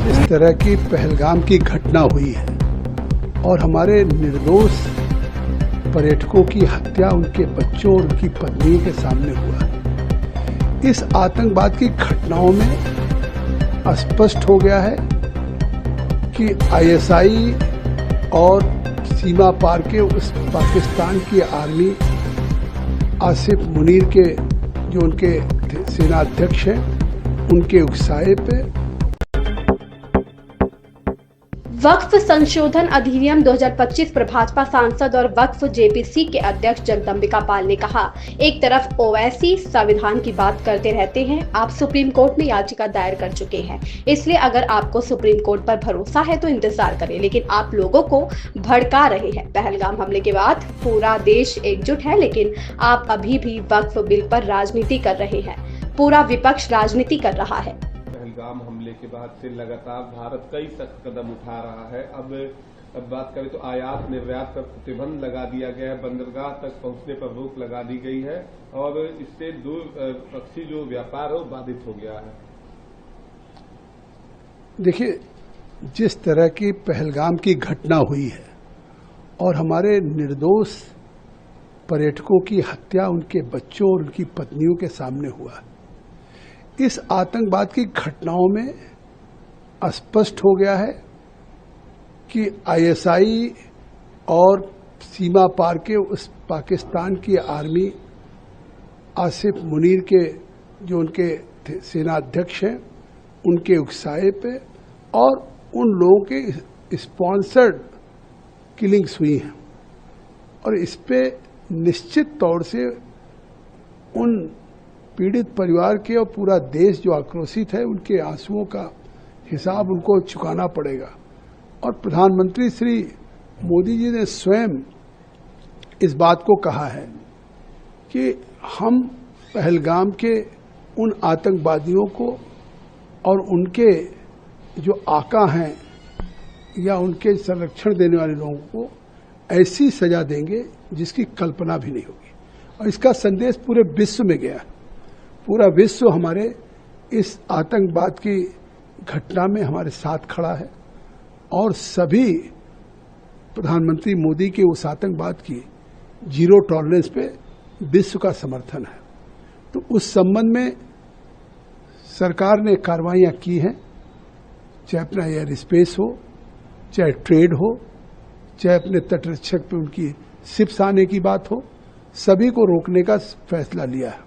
इस तरह की पहलगाम की घटना हुई है और हमारे निर्दोष पर्यटकों की हत्या उनके बच्चों और उनकी पत्नियों के सामने हुआ है। इस आतंकवाद की घटनाओं में स्पष्ट हो गया है कि आईएसआई और सीमा पार के उस पाकिस्तान की आर्मी आसिफ मुनीर के जो उनके सेना अध्यक्ष हैं उनके उकसावे पे वक्फ संशोधन अधिनियम 2025 पर भाजपा सांसद और वक्फ जेपीसी के अध्यक्ष जगदम्बिका पाल ने कहा, एक तरफ ओवैसी संविधान की बात करते रहते हैं, आप सुप्रीम कोर्ट में याचिका दायर कर चुके हैं, इसलिए अगर आपको सुप्रीम कोर्ट पर भरोसा है तो इंतजार करें, लेकिन आप लोगों को भड़का रहे हैं। पहलगाम हमले के बाद पूरा देश एकजुट है, लेकिन आप अभी भी वक्फ बिल पर राजनीति कर रहे हैं। पूरा विपक्ष राजनीति कर रहा है। पहलगाम हमले के बाद से लगातार भारत कई सख्त कदम उठा रहा है। अब बात करें तो आयात निर्यात पर प्रतिबंध लगा दिया गया है, बंदरगाह तक पहुंचने पर रोक लगा दी गई है और इससे दूर पक्षी जो व्यापार है वो बाधित हो गया है। देखिए, जिस तरह की पहलगाम की घटना हुई है और हमारे निर्दोष पर्यटकों की हत्या उनके बच्चों और उनकी पत्नियों के सामने हुआ है, इस आतंकवाद की घटनाओं में स्पष्ट हो गया है कि आईएसआई और सीमा पार के उस पाकिस्तान की आर्मी आसिफ मुनीर के जो उनके सेना अध्यक्ष हैं उनके उकसावे पे और उन लोगों के स्पॉन्सर्ड किलिंग्स हुई हैं और इस पे निश्चित तौर से उन पीड़ित परिवार के और पूरा देश जो आक्रोशित है उनके आंसुओं का हिसाब उनको चुकाना पड़ेगा। और प्रधानमंत्री श्री मोदी जी ने स्वयं इस बात को कहा है कि हम पहलगाम के उन आतंकवादियों को और उनके जो आका हैं या उनके संरक्षण देने वाले लोगों को ऐसी सजा देंगे जिसकी कल्पना भी नहीं होगी। और इसका संदेश पूरे विश्व में गया है। पूरा विश्व हमारे इस आतंकवाद की घटना में हमारे साथ खड़ा है और सभी प्रधानमंत्री मोदी के उस आतंकवाद की जीरो टॉलरेंस पे विश्व का समर्थन है। तो उस संबंध में सरकार ने कार्रवाइयां की हैं, चाहे अपना एयर स्पेस हो, चाहे ट्रेड हो, चाहे अपने तटरक्षक पे उनकी शिप्स आने की बात हो, सभी को रोकने का फैसला लिया है।